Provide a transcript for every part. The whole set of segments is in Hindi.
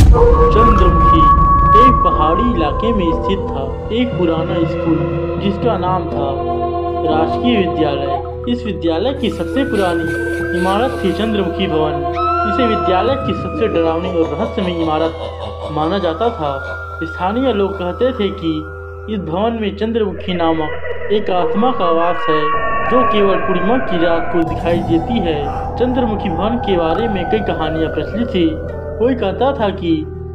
चंद्रमुखी एक पहाड़ी इलाके में स्थित था एक पुराना स्कूल जिसका नाम था राजकीय विद्यालय। इस विद्यालय की सबसे पुरानी इमारत थी चंद्रमुखी भवन। इसे विद्यालय की सबसे डरावनी और रहस्यमयी इमारत माना जाता था। स्थानीय लोग कहते थे कि इस भवन में चंद्रमुखी नामक एक आत्मा का वास है जो केवल पूर्णिमा की रात को दिखाई देती है। चंद्रमुखी भवन के बारे में कई कहानियां प्रचलित थी। कोई कहता था कि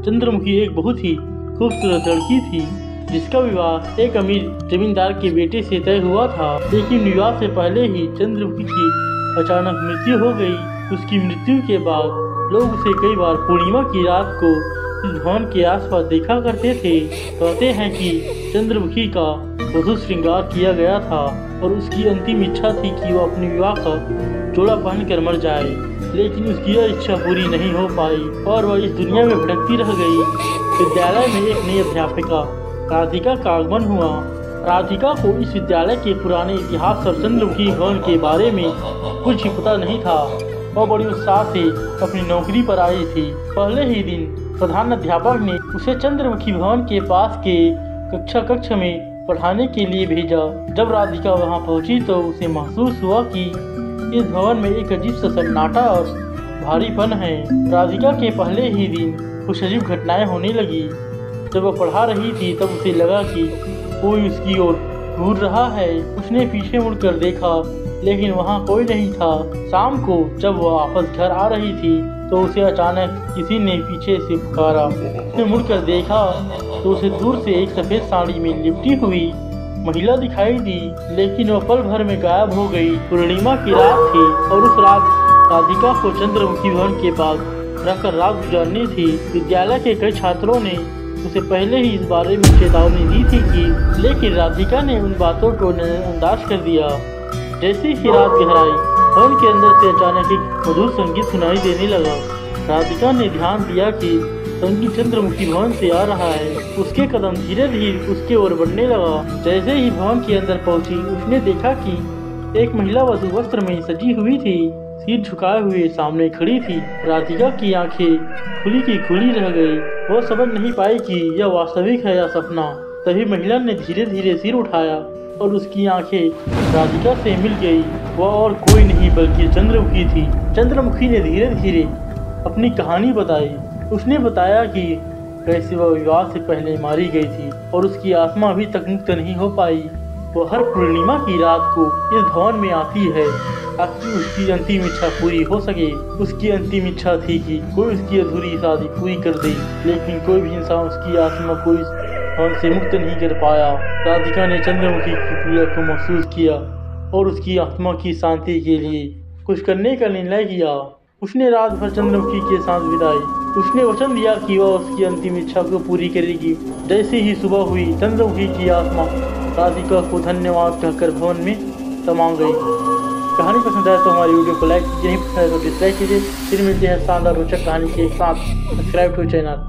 चंद्रमुखी एक बहुत ही खूबसूरत लड़की थी जिसका विवाह एक अमीर जमींदार के बेटे से तय हुआ था, लेकिन विवाह से पहले ही चंद्रमुखी की अचानक मृत्यु हो गई। उसकी मृत्यु के बाद लोग उसे कई बार पूर्णिमा की रात को इस भवन के आसपास देखा करते थे। कहते हैं कि चंद्रमुखी का वधू श्रृंगार किया गया था और उसकी अंतिम इच्छा थी कि वह अपने विवाह का जोड़ा पहनकर मर जाए, लेकिन उसकी यह इच्छा पूरी नहीं हो पाई और वह इस दुनिया में भटकती रह गई। विद्यालय में एक नई अध्यापिका राधिका का आगमन हुआ। राधिका को इस विद्यालय के पुराने इतिहास और चंद्रमुखी भवन के बारे में कुछ ही पता नहीं था। वह बड़ी उत्साह से अपनी नौकरी पर आई थी। पहले ही दिन प्रधान अध्यापक ने उसे चंद्रमुखी भवन के पास के कक्ष में पढ़ाने के लिए भेजा। जब राधिका वहां पहुंची तो उसे महसूस हुआ कि इस भवन में एक अजीब सा सन्नाटा और भारीपन है। राधिका के पहले ही दिन कुछ अजीब घटनाएं होने लगी। जब वह पढ़ा रही थी तब उसे लगा कि कोई उसकी ओर घूर रहा है। उसने पीछे मुड़कर देखा लेकिन वहां कोई नहीं था। शाम को जब वह वापस घर आ रही थी तो उसे अचानक किसी ने पीछे से पुकारा। उसने मुड़कर देखा तो उसे दूर से एक सफेद साड़ी में लिपटी हुई महिला दिखाई दी, लेकिन वह पल भर में गायब हो गई। पूर्णिमा की रात थी और उस रात राधिका को चंद्रमुखी भवन के पास रहकर रात गुजारनी थी। विद्यालय के कई छात्रों ने उसे पहले ही इस बारे में चेतावनी दी थी कि लेकिन राधिका ने उन बातों को नजरअंदाज कर दिया। जैसे ही रात गहराई, भवन के अंदर से अचानक एक मधुर संगीत सुनाई देने लगा। राधिका ने ध्यान दिया कि संगीत चंद्रमुखी भवन से आ रहा है। उसके कदम धीरे धीरे उसके ओर बढ़ने लगा। जैसे ही भवन के अंदर पहुंची, उसने देखा कि एक महिला वधू वस्त्र में सजी हुई थी, सिर झुकाए हुए सामने खड़ी थी। राधिका की आंखें खुली की खुली रह गई। वो समझ नहीं पाई कि यह वास्तविक है या सपना। तभी महिला ने धीरे धीरे सिर उठाया और उसकी आंखें राधिका से मिल गई। वह और कोई नहीं बल्कि चंद्रमुखी थी। चंद्रमुखी ने धीरे धीरे अपनी कहानी बताई। उसने बताया कि कैसे वह विवाह से पहले मारी गई थी और उसकी आत्मा अभी तक मुक्त नहीं हो पाई। वो हर पूर्णिमा की रात को इस भवन में आती है ताकि उसकी अंतिम इच्छा पूरी हो सके। उसकी अंतिम इच्छा थी कि कोई उसकी अधूरी शादी पूरी कर दे, लेकिन कोई भी इंसान उसकी आत्मा को इस भवन से मुक्त नहीं कर पाया। राधिका ने चंद्रमुखी की पीड़ा को महसूस किया और उसकी आत्मा की शांति के लिए कुछ करने का निर्णय किया। उसने रात भर चंद्रमुखी के साथ बिताई। उसने वचन दिया कि वह उसकी अंतिम इच्छा को पूरी करेगी। जैसे ही सुबह हुई, चंद्रमुखी की आत्मा राधिका को धन्यवाद कहकर भवन में समा गई। कहानी पसंद आए तो हमारी वीडियो को लाइक कीजिए, नहीं पसंद आए तो डिसलाइक कीजिए। फिर मिलते हैं शानदार रोचक कहानी के साथ। Subscribe to channel.